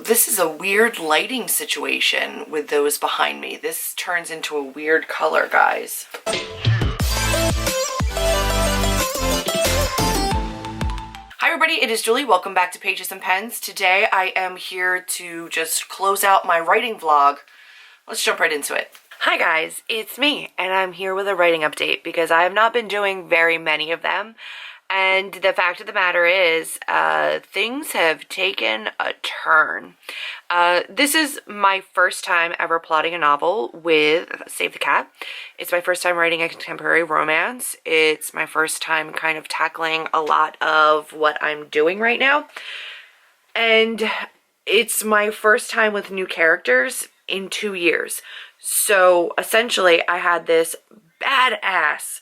This is a weird lighting situation with those behind me. This turns into a weird color, guys. Hi everybody, it is Julie. Welcome back to Pages and Pens. Today I am here to just close out my writing vlog. Let's jump right into it. Hi guys, it's me, and I'm here with a writing update because I have not been doing very many of them. And the fact of the matter is, things have taken a turn. This is my first time ever plotting a novel with Save the Cat. It's my first time writing a contemporary romance. It's my first time kind of tackling a lot of what I'm doing right now. And it's my first time with new characters in 2 years. So essentially, I had this badass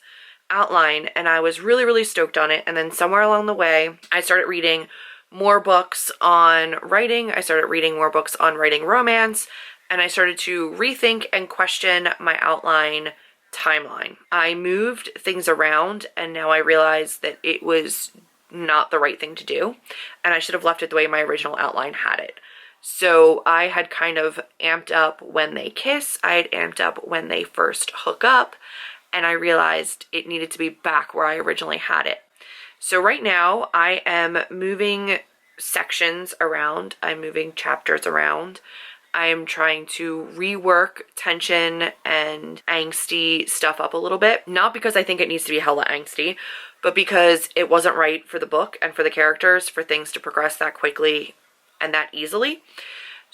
outline and I was really stoked on it, and then somewhere along the way I started reading more books on writing, I started reading more books on writing romance, and I started to rethink and question my outline timeline. I moved things around and now I realized that it was not the right thing to do, and I should have left it the way my original outline had it. So I had kind of amped up when they kiss, I had amped up when they first hook up, and I realized it needed to be back where I originally had it. So right now I am moving sections around, I'm moving chapters around, I am trying to rework tension and angsty stuff up a little bit. Not because I think it needs to be hella angsty, but because it wasn't right for the book and for the characters for things to progress that quickly and that easily.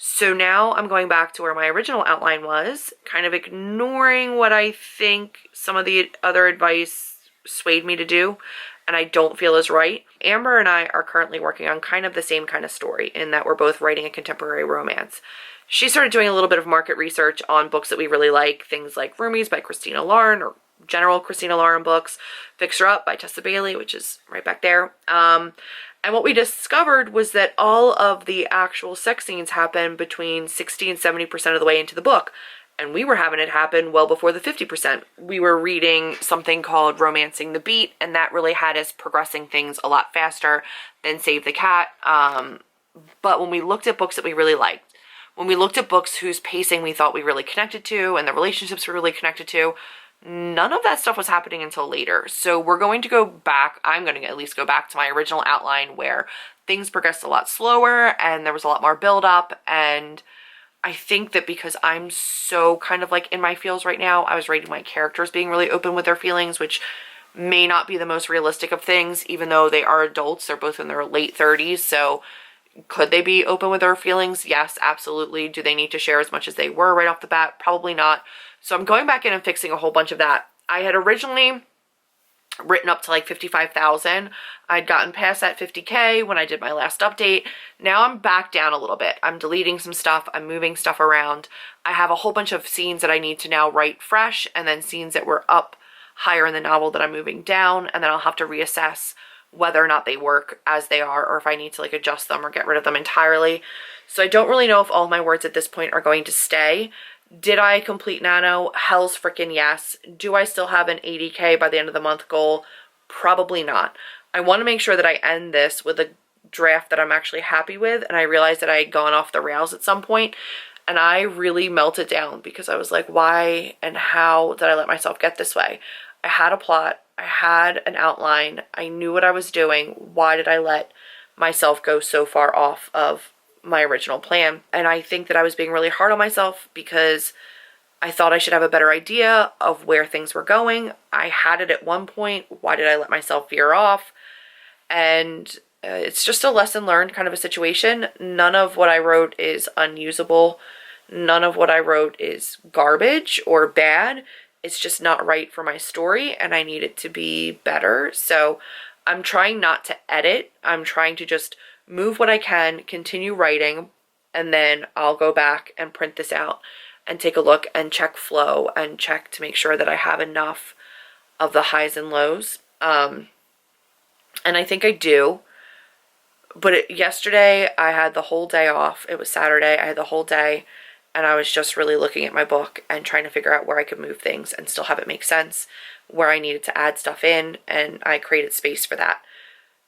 So now I'm going back to where my original outline was, kind of ignoring what I think some of the other advice swayed me to do, and I don't feel is right. Amber and I are currently working on kind of the same kind of story in that we're both writing a contemporary romance. She started doing a little bit of market research on books that we really like, things like Roomies by Christina Lauren, or general Christina Lauren books, Fix Her Up by Tessa Bailey, which is right back there. And what we discovered was that all of the actual sex scenes happen between 60 and 70% of the way into the book. And we were having it happen well before the 50%. We were reading something called Romancing the Beat, and that really had us progressing things a lot faster than Save the Cat. But when we looked at books that we really liked, when we looked at books whose pacing we thought we really connected to and the relationships we really connected to, none of that stuff was happening until later. So we're going to go back, I'm going to at least go back to my original outline where things progressed a lot slower and there was a lot more build up. And I think that because I'm so kind of like in my feels right now, I was writing my characters being really open with their feelings, which may not be the most realistic of things, even though they are adults. They're both in their late 30s. So could they be open with their feelings? Yes, absolutely. Do they need to share as much as they were right off the bat? Probably not. So I'm going back in and fixing a whole bunch of that. I had originally written up to like 55,000. I'd gotten past that 50K when I did my last update. Now I'm back down a little bit. I'm deleting some stuff. I'm moving stuff around. I have a whole bunch of scenes that I need to now write fresh, and then scenes that were up higher in the novel that I'm moving down, and then I'll have to reassess whether or not they work as they are, or if I need to like adjust them or get rid of them entirely. So I don't really know if all of my words at this point are going to stay. Did I complete Nano? Hell's freaking yes. Do I still have an 80K by the end of the month goal? Probably not. I want to make sure that I end this with a draft that I'm actually happy with, and I realized that I had gone off the rails at some point, and I really melted down because I was like, why and how did I let myself get this way? I had a plot, I had an outline, I knew what I was doing. Why did I let myself go so far off of my original plan? And I think that I was being really hard on myself because I thought I should have a better idea of where things were going. I had it at one point. Why did I let myself veer off? And it's just a lesson learned kind of a situation. None of what I wrote is unusable. None of what I wrote is garbage or bad. It's just not right for my story, and I need it to be better. So I'm trying not to edit. I'm trying to just move what I can, continue writing, and then I'll go back and print this out and take a look and check flow and check to make sure that I have enough of the highs and lows. And I think I do. But yesterday I had the whole day off. It was Saturday. I had the whole day, and I was just really looking at my book and trying to figure out where I could move things and still have it make sense, where I needed to add stuff in, and I created space for that.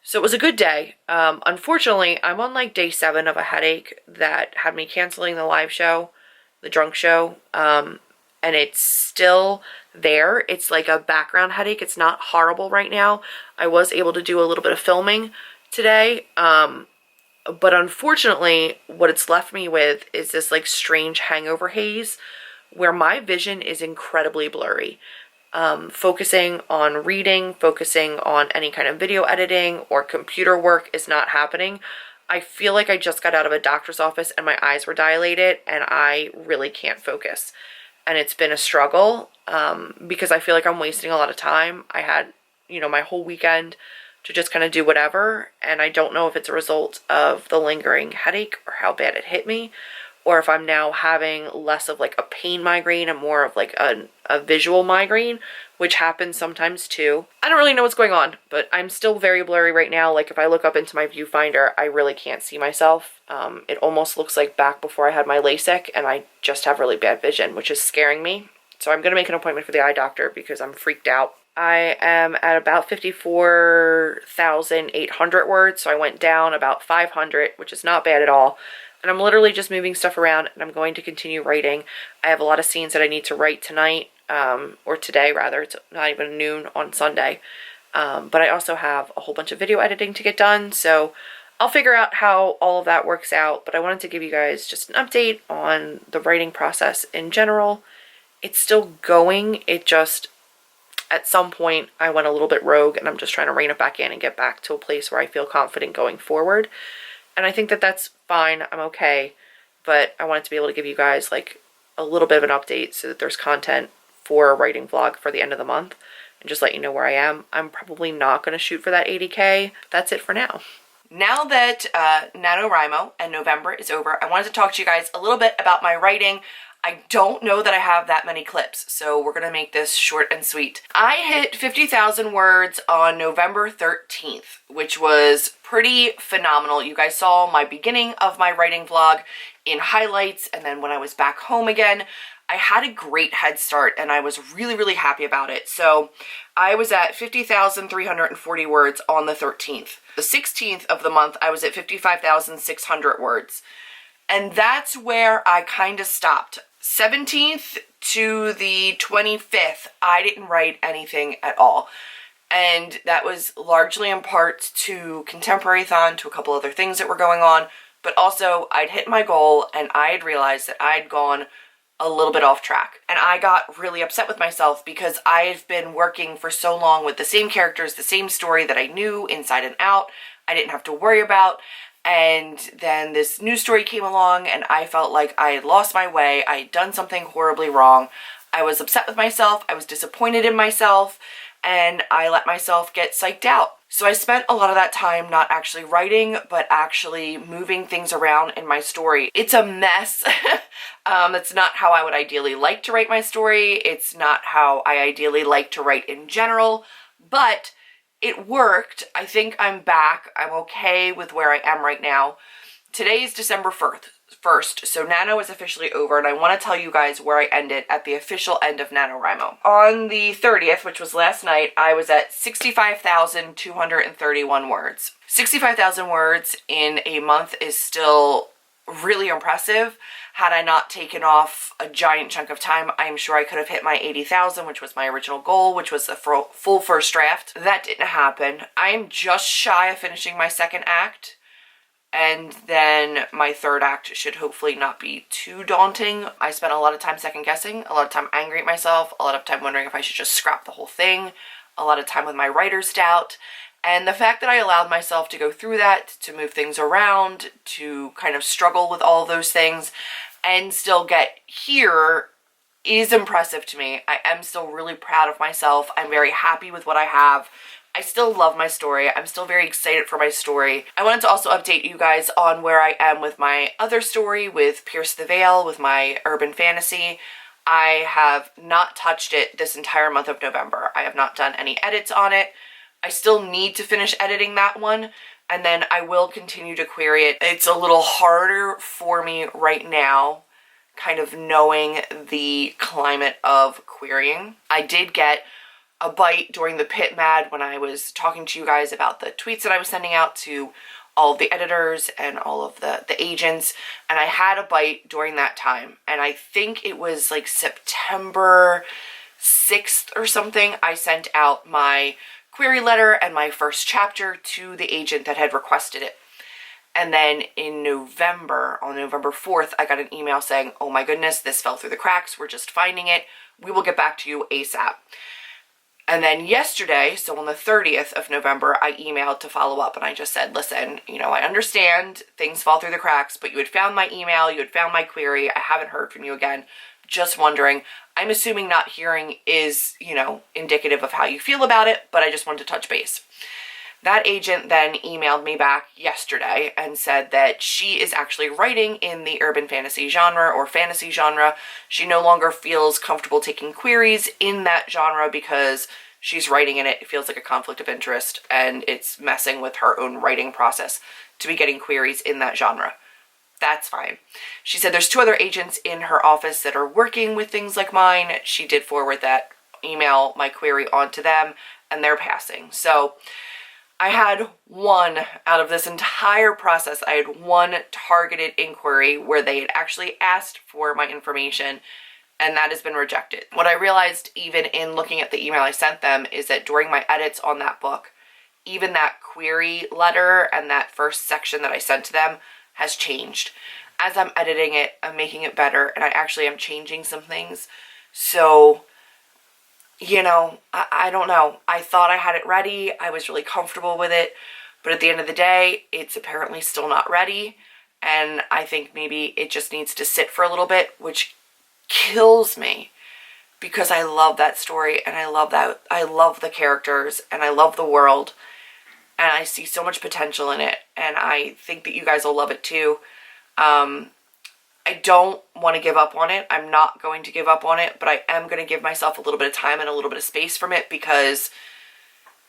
So it was a good day. Unfortunately, I'm on like day 7 of a headache that had me canceling the live show, the drunk show, and it's still there. It's like a background headache. It's not horrible right now. I was able to do a little bit of filming today, but unfortunately, what it's left me with is this like strange hangover haze where my vision is incredibly blurry. Focusing on reading, focusing on any kind of video editing or computer work is not happening. I feel like I just got out of a doctor's office and my eyes were dilated and I really can't focus. And it's been a struggle because I feel like I'm wasting a lot of time. I had, my whole weekend to just kind of do whatever, and I don't know if it's a result of the lingering headache or how bad it hit me, or if I'm now having less of like a pain migraine and more of like a visual migraine, which happens sometimes too. I don't really know what's going on, but I'm still very blurry right now. Like if I look up into my viewfinder, I really can't see myself. It almost looks like back before I had my LASIK, and I just have really bad vision, which is scaring me. So I'm going to make an appointment for the eye doctor because I'm freaked out. I am at about 54,800 words, so I went down about 500, which is not bad at all. And I'm literally just moving stuff around, and I'm going to continue writing. I have a lot of scenes that I need to write tonight, or today rather. It's not even noon on Sunday. But I also have a whole bunch of video editing to get done, so I'll figure out how all of that works out. But I wanted to give you guys just an update on the writing process in general. It's still going. It just, at some point, I went a little bit rogue, and I'm just trying to rein it back in and get back to a place where I feel confident going forward. And I think that that's fine. I'm okay. But I wanted to be able to give you guys like a little bit of an update so that there's content for a writing vlog for the end of the month and just let you know where I am. I'm probably not going to shoot for that 80K. That's it for now. Now that NaNoWriMo and November is over, I wanted to talk to you guys a little bit about my writing. I don't know that I have that many clips, so we're going to make this short and sweet. I hit 50,000 words on November 13th, which was pretty phenomenal. You guys saw my beginning of my writing vlog in highlights, and then when I was back home again, I had a great head start, and I was really, really happy about it. So I was at 50,340 words on the 13th. The 16th of the month, I was at 55,600 words. And that's where I kind of stopped. 17th to the 25th, I didn't write anything at all. And that was largely in part to Contemporary-thon, to a couple other things that were going on. But also, I'd hit my goal, and I had realized that I'd gone a little bit off track. And I got really upset with myself because I've been working for so long with the same characters, the same story that I knew inside and out, I didn't have to worry about. And then this new story came along, and I felt like I had lost my way. I had done something horribly wrong. I was upset with myself. I was disappointed in myself, and I let myself get psyched out. So I spent a lot of that time not actually writing, but actually moving things around in my story. It's a mess. That's not how I would ideally like to write my story. It's not how I ideally like to write in general, but it worked. I think I'm back. I'm okay with where I am right now. Today is December 1st, so Nano is officially over, and I want to tell you guys where I ended at the official end of NaNoWriMo. On the 30th, which was last night, I was at 65,231 words. 65,000 words in a month is still really impressive. Had I not taken off a giant chunk of time, I'm sure I could have hit my 80,000, which was my original goal, which was a full first draft. That didn't happen. I am just shy of finishing my second act, and then my third act should hopefully not be too daunting. I spent a lot of time second guessing, a lot of time angry at myself, a lot of time wondering if I should just scrap the whole thing, a lot of time with my writer's doubt. And the fact that I allowed myself to go through that, to move things around, to kind of struggle with all of those things, and still get here is impressive to me. I am still really proud of myself. I'm very happy with what I have. I still love my story. I'm still very excited for my story. I wanted to also update you guys on where I am with my other story, with Pierce the Veil, with my urban fantasy. I have not touched it this entire month of November. I have not done any edits on it. I still need to finish editing that one, and then I will continue to query it. It's a little harder for me right now, kind of knowing the climate of querying. I did get a bite during the Pit Mad when I was talking to you guys about the tweets that I was sending out to all of the editors and all of the agents, and I had a bite during that time, and I think it was like September 6th or something, I sent out my query letter and my first chapter to the agent that had requested it. And then in November, on November 4th, I got an email saying, oh my goodness, this fell through the cracks, we're just finding it, we will get back to you ASAP. And then yesterday, so on the 30th of November, I emailed to follow up, and I just said, listen, you know, I understand things fall through the cracks, but you had found my email, you had found my query, I haven't heard from you again, just wondering. I'm assuming not hearing is, you know, indicative of how you feel about it, but I just wanted to touch base. That agent then emailed me back yesterday and said that she is actually writing in the urban fantasy genre or fantasy genre. She no longer feels comfortable taking queries in that genre because she's writing in it. It feels like a conflict of interest and it's messing with her own writing process to be getting queries in that genre. That's fine. She said there's 2 other agents in her office that are working with things like mine. She did forward that email, my query, onto them, and they're passing. So I had one out of this entire process. I had one targeted inquiry where they had actually asked for my information, and that has been rejected. What I realized even in looking at the email I sent them is that during my edits on that book, even that query letter and that first section that I sent to them has changed. As I'm editing it, I'm making it better, and I actually am changing some things. So, you know, I don't know. I thought I had it ready. I was really comfortable with it. But at the end of the day, it's apparently still not ready. And I think maybe it just needs to sit for a little bit, which kills me because I love that story and I love the characters and I love the world. And I see so much potential in it. And I think that you guys will love it too. I don't want to give up on it. I'm not going to give up on it, but I am going to give myself a little bit of time and a little bit of space from it because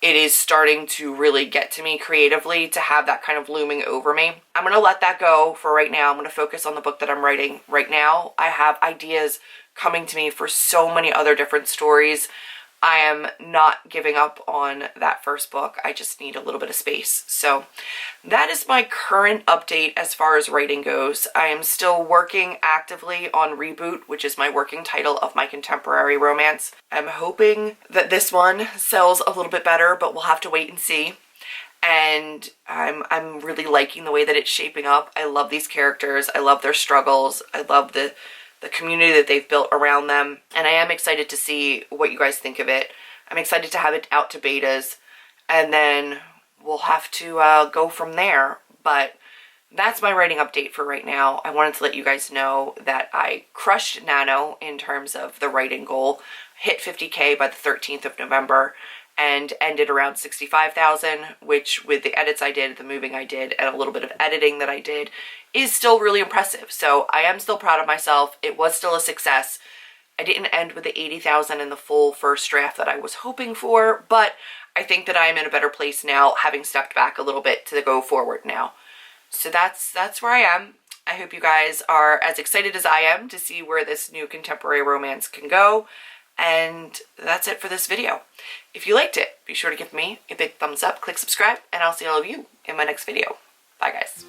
it is starting to really get to me creatively to have that kind of looming over me. I'm going to let that go for right now. I'm going to focus on the book that I'm writing right now. I have ideas coming to me for so many other different stories. I am not giving up on that first book. I just need a little bit of space. So that is my current update as far as writing goes. I am still working actively on Reboot, which is my working title of my contemporary romance. I'm hoping that this one sells a little bit better, but we'll have to wait and see. And I'm really liking the way that it's shaping up. I love these characters. I love their struggles. I love the community that they've built around them. And I am excited to see what you guys think of it. I'm excited to have it out to betas. And then we'll have to go from there. But that's my writing update for right now. I wanted to let you guys know that I crushed Nano in terms of the writing goal. Hit 50K by the 13th of November. And ended around 65,000, which with the edits I did, the moving I did, and a little bit of editing that I did, is still really impressive. So I am still proud of myself. It was still a success. I didn't end with the 80,000 in the full first draft that I was hoping for, but I think that I'm in a better place now, having stepped back a little bit to go forward now. So that's where I am. I hope you guys are as excited as I am to see where this new contemporary romance can go. And that's it for this video. If you liked it, be sure to give me a big thumbs up, click subscribe, and I'll see all of you in my next video. Bye, guys.